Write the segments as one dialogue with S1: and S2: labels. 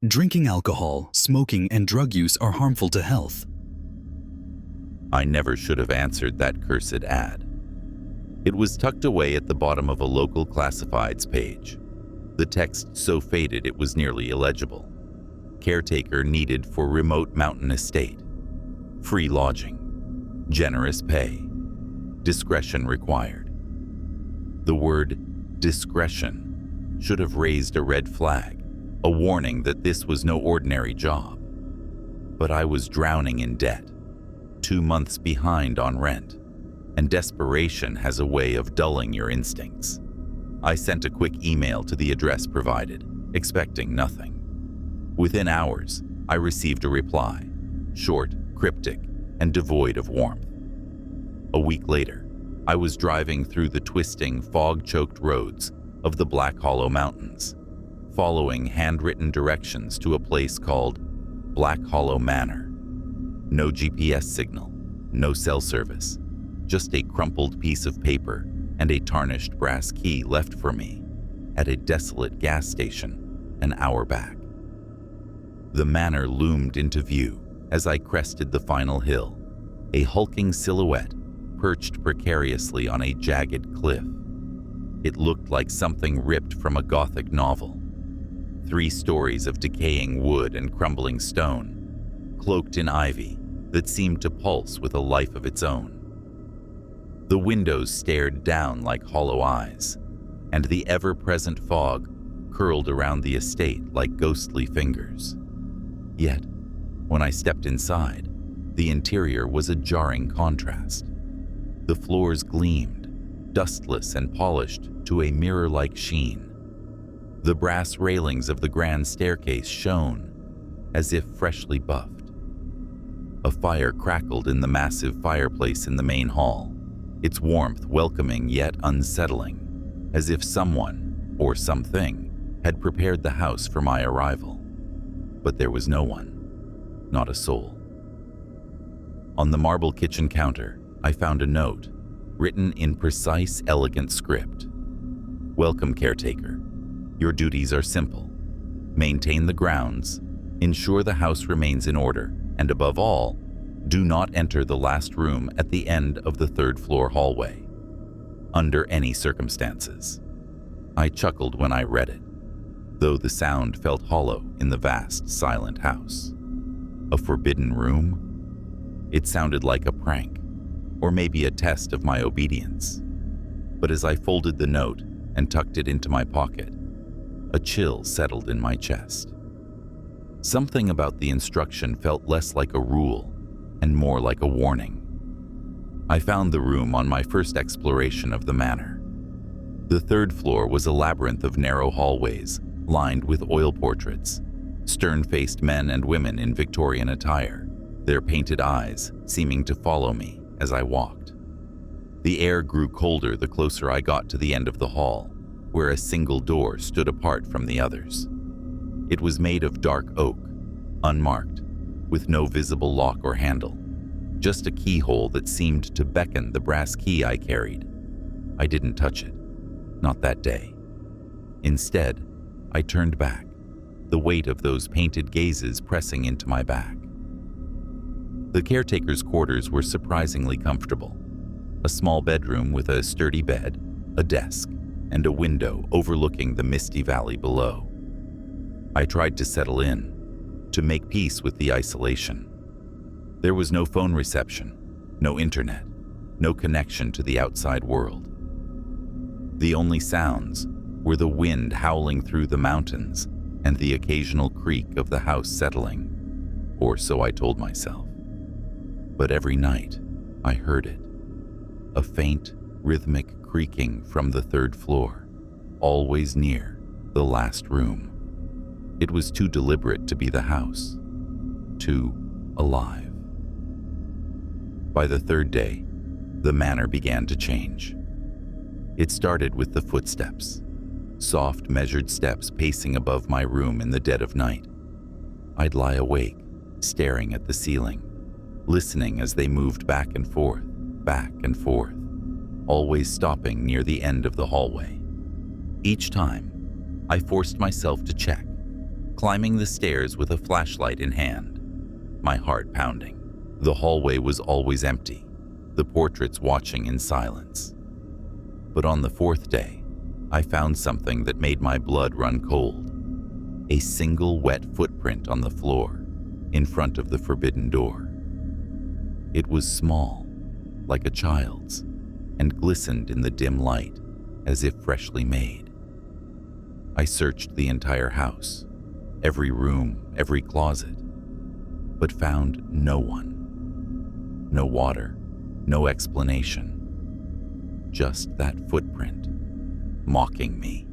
S1: Drinking alcohol, smoking, and drug use are harmful to health.
S2: I never should have answered that cursed ad. It was tucked away at the bottom of a local classifieds page. The text so faded it was nearly illegible. Caretaker needed for remote mountain estate. Free lodging. Generous pay. Discretion required. The word discretion should have raised a red flag, a warning that this was no ordinary job. But I was drowning in debt, 2 months behind on rent, and desperation has a way of dulling your instincts. I sent a quick email to the address provided, expecting nothing. Within hours, I received a reply, short, cryptic, and devoid of warmth. A week later, I was driving through the twisting, fog-choked roads of the Black Hollow Mountains, following handwritten directions to a place called Black Hollow Manor. No GPS signal, no cell service, just a crumpled piece of paper and a tarnished brass key left for me at a desolate gas station an hour back. The manor loomed into view as I crested the final hill, a hulking silhouette perched precariously on a jagged cliff. It looked like something ripped from a gothic novel. 3 stories of decaying wood and crumbling stone, cloaked in ivy that seemed to pulse with a life of its own. The windows stared down like hollow eyes, and the ever-present fog curled around the estate like ghostly fingers. Yet, when I stepped inside, the interior was a jarring contrast. The floors gleamed, dustless and polished to a mirror-like sheen. The brass railings of the grand staircase shone as if freshly buffed. A fire crackled in the massive fireplace in the main hall, its warmth welcoming yet unsettling, as if someone, or something, had prepared the house for my arrival. But there was no one, not a soul. On the marble kitchen counter, I found a note, written in precise, elegant script. Welcome, caretaker. Your duties are simple. Maintain the grounds, ensure the house remains in order, and above all, do not enter the last room at the end of the 3rd floor hallway, under any circumstances. I chuckled when I read it, though the sound felt hollow in the vast, silent house. A forbidden room? It sounded like a prank, or maybe a test of my obedience. But as I folded the note and tucked it into my pocket, a chill settled in my chest. Something about the instruction felt less like a rule and more like a warning. I found the room on my first exploration of the manor. The 3rd floor was a labyrinth of narrow hallways lined with oil portraits, stern-faced men and women in Victorian attire, their painted eyes seeming to follow me as I walked. The air grew colder the closer I got to the end of the hall, where a single door stood apart from the others. It was made of dark oak, unmarked, with no visible lock or handle, just a keyhole that seemed to beckon the brass key I carried. I didn't touch it, not that day. Instead, I turned back, the weight of those painted gazes pressing into my back. The caretaker's quarters were surprisingly comfortable. A small bedroom with a sturdy bed, a desk, and a window overlooking the misty valley below. I tried to settle in, to make peace with the isolation. There was no phone reception, no internet, no connection to the outside world. The only sounds were the wind howling through the mountains and the occasional creak of the house settling, or so I told myself. But every night, I heard it. A faint, rhythmic creaking from the 3rd floor, always near the last room. It was too deliberate to be the house, too alive. By the 3rd day, the manor began to change. It started with the footsteps, soft, measured steps pacing above my room in the dead of night. I'd lie awake, staring at the ceiling, listening as they moved back and forth, always stopping near the end of the hallway. Each time, I forced myself to check, climbing the stairs with a flashlight in hand, my heart pounding. The hallway was always empty, the portraits watching in silence. But on the fourth day, I found something that made my blood run cold. A single wet footprint on the floor, in front of the forbidden door. It was small, like a child's, and glistened in the dim light, as if freshly made. I searched the entire house, every room, every closet, but found no one. No water, no explanation. Just that footprint, mocking me.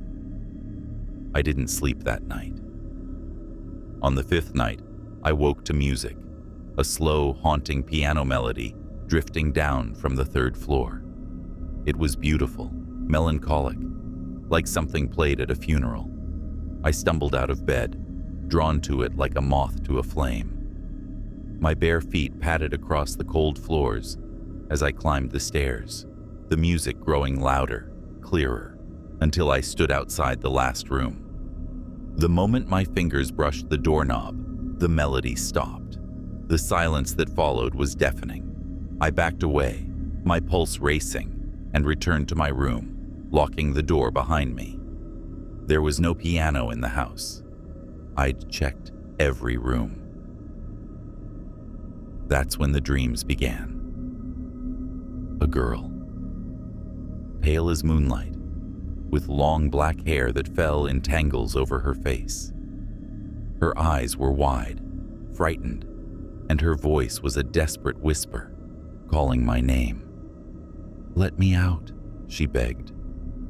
S2: I didn't sleep that night. On the fifth night, I woke to music, a slow, haunting piano melody drifting down from the third floor. It was beautiful, melancholic, like something played at a funeral. I stumbled out of bed, drawn to it like a moth to a flame. My bare feet padded across the cold floors as I climbed the stairs, the music growing louder, clearer, until I stood outside the last room. The moment my fingers brushed the doorknob, the melody stopped. The silence that followed was deafening. I backed away, my pulse racing, and returned to my room, locking the door behind me. There was no piano in the house. I'd checked every room. That's when the dreams began. A girl, pale as moonlight, with long black hair that fell in tangles over her face. Her eyes were wide, frightened, and her voice was a desperate whisper, calling my name. "Let me out," she begged,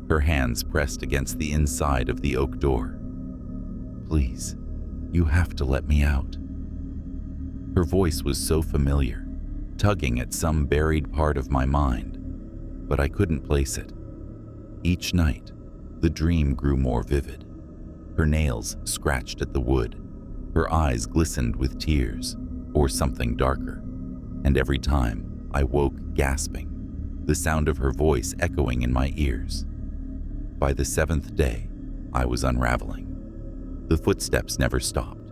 S2: her hands pressed against the inside of the oak door. "Please, you have to let me out." Her voice was so familiar, tugging at some buried part of my mind, but I couldn't place it. Each night, the dream grew more vivid. Her nails scratched at the wood, her eyes glistened with tears, or something darker, and every time I woke gasping, the sound of her voice echoing in my ears. By the seventh day, I was unraveling. The footsteps never stopped.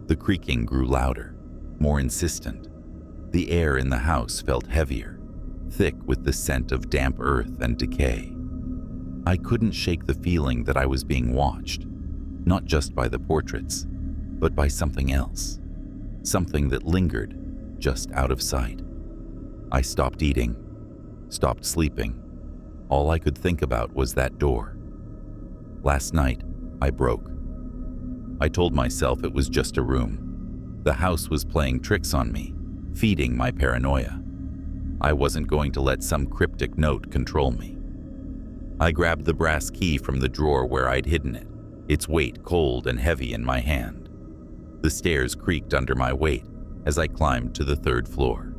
S2: The creaking grew louder, more insistent. The air in the house felt heavier, thick with the scent of damp earth and decay. I couldn't shake the feeling that I was being watched, not just by the portraits, but by something else, something that lingered just out of sight. I stopped eating, stopped sleeping. All I could think about was that door. Last night, I broke. I told myself it was just a room. The house was playing tricks on me, feeding my paranoia. I wasn't going to let some cryptic note control me. I grabbed the brass key from the drawer where I'd hidden it, its weight cold and heavy in my hand. The stairs creaked under my weight as I climbed to the third floor.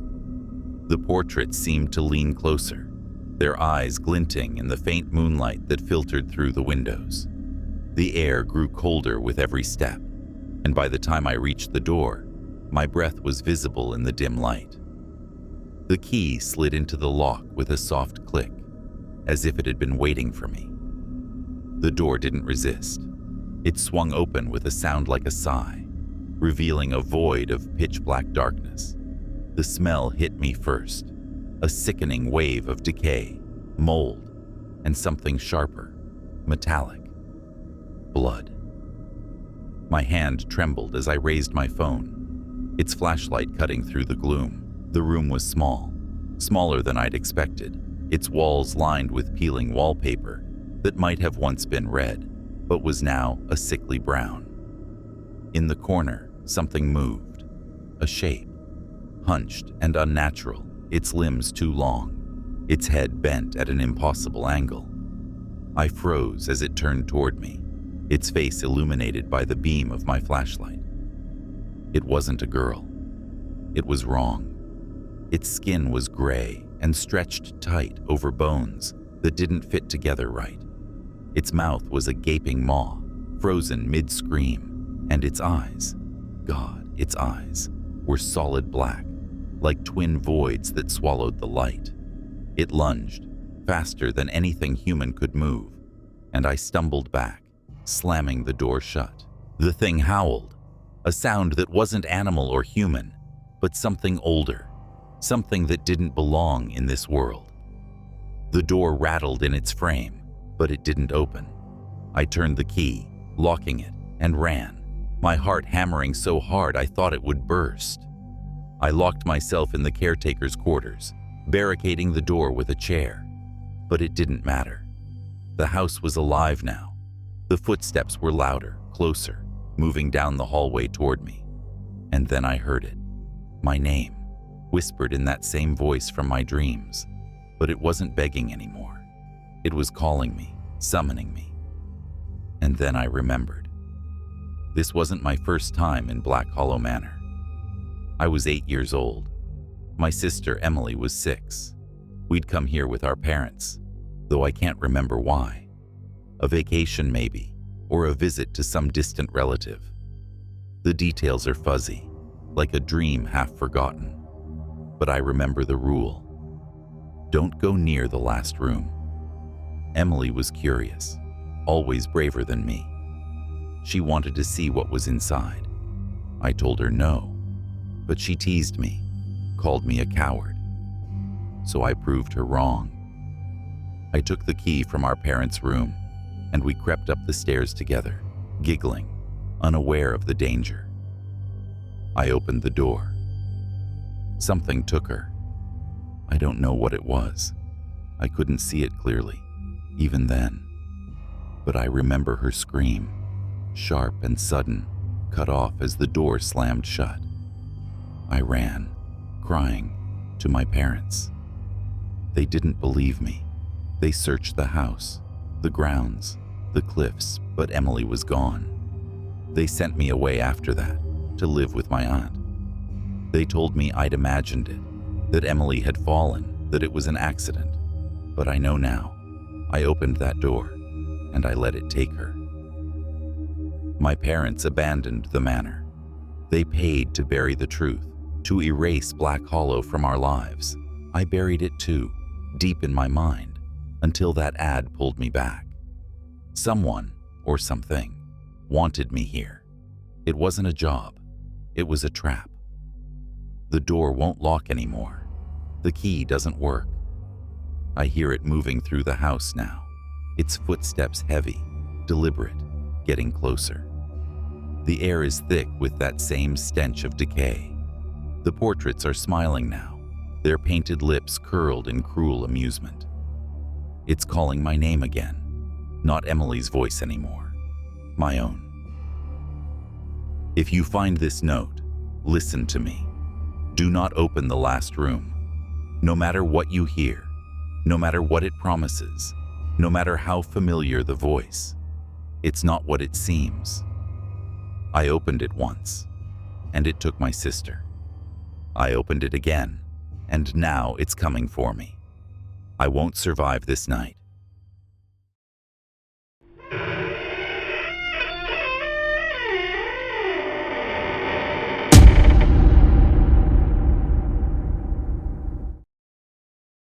S2: The portraits seemed to lean closer, their eyes glinting in the faint moonlight that filtered through the windows. The air grew colder with every step, and by the time I reached the door, my breath was visible in the dim light. The key slid into the lock with a soft click, as if it had been waiting for me. The door didn't resist. It swung open with a sound like a sigh, revealing a void of pitch-black darkness. The smell hit me first, a sickening wave of decay, mold, and something sharper, metallic. Blood. My hand trembled as I raised my phone, its flashlight cutting through the gloom. The room was small, smaller than I'd expected, its walls lined with peeling wallpaper that might have once been red, but was now a sickly brown. In the corner, something moved, a shape, hunched and unnatural, its limbs too long, its head bent at an impossible angle. I froze as it turned toward me, its face illuminated by the beam of my flashlight. It wasn't a girl. It was wrong. Its skin was gray and stretched tight over bones that didn't fit together right. Its mouth was a gaping maw, frozen mid-scream, and its eyes, God, its eyes, were solid black, like twin voids that swallowed the light. It lunged, faster than anything human could move, and I stumbled back, slamming the door shut. The thing howled, a sound that wasn't animal or human, but something older, something that didn't belong in this world. The door rattled in its frame, but it didn't open. I turned the key, locking it, and ran, my heart hammering so hard I thought it would burst. I locked myself in the caretaker's quarters, barricading the door with a chair. But it didn't matter. The house was alive now. The footsteps were louder, closer, moving down the hallway toward me. And then I heard it. My name, whispered in that same voice from my dreams. But it wasn't begging anymore. It was calling me, summoning me. And then I remembered. This wasn't my first time in Black Hollow Manor. I was 8 years old. My sister Emily was 6. We'd come here with our parents, though I can't remember why. A vacation maybe, or a visit to some distant relative. The details are fuzzy, like a dream half forgotten. But I remember the rule. Don't go near the last room. Emily was curious, always braver than me. She wanted to see what was inside. I told her no, but she teased me, called me a coward. So I proved her wrong. I took the key from our parents' room, and we crept up the stairs together, giggling, unaware of the danger. I opened the door. Something took her. I don't know what it was. I couldn't see it clearly, even then. But I remember her scream, sharp and sudden, cut off as the door slammed shut. I ran, crying, to my parents. They didn't believe me. They searched the house, the grounds, the cliffs, but Emily was gone. They sent me away after that, to live with my aunt. They told me I'd imagined it, that Emily had fallen, that it was an accident. But I know now. I opened that door, and I let it take her. My parents abandoned the manor. They paid to bury the truth, to erase Black Hollow from our lives. I buried it too, deep in my mind, until that ad pulled me back. Someone, or something, wanted me here. It wasn't a job. It was a trap. The door won't lock anymore. The key doesn't work. I hear it moving through the house now, its footsteps heavy, deliberate, getting closer. The air is thick with that same stench of decay. The portraits are smiling now, their painted lips curled in cruel amusement. It's calling my name again, not Emily's voice anymore, my own. If you find this note, listen to me. Do not open the last room. No matter what you hear, no matter what it promises, no matter how familiar the voice, it's not what it seems. I opened it once, and it took my sister. I opened it again, and now it's coming for me. I won't survive this night.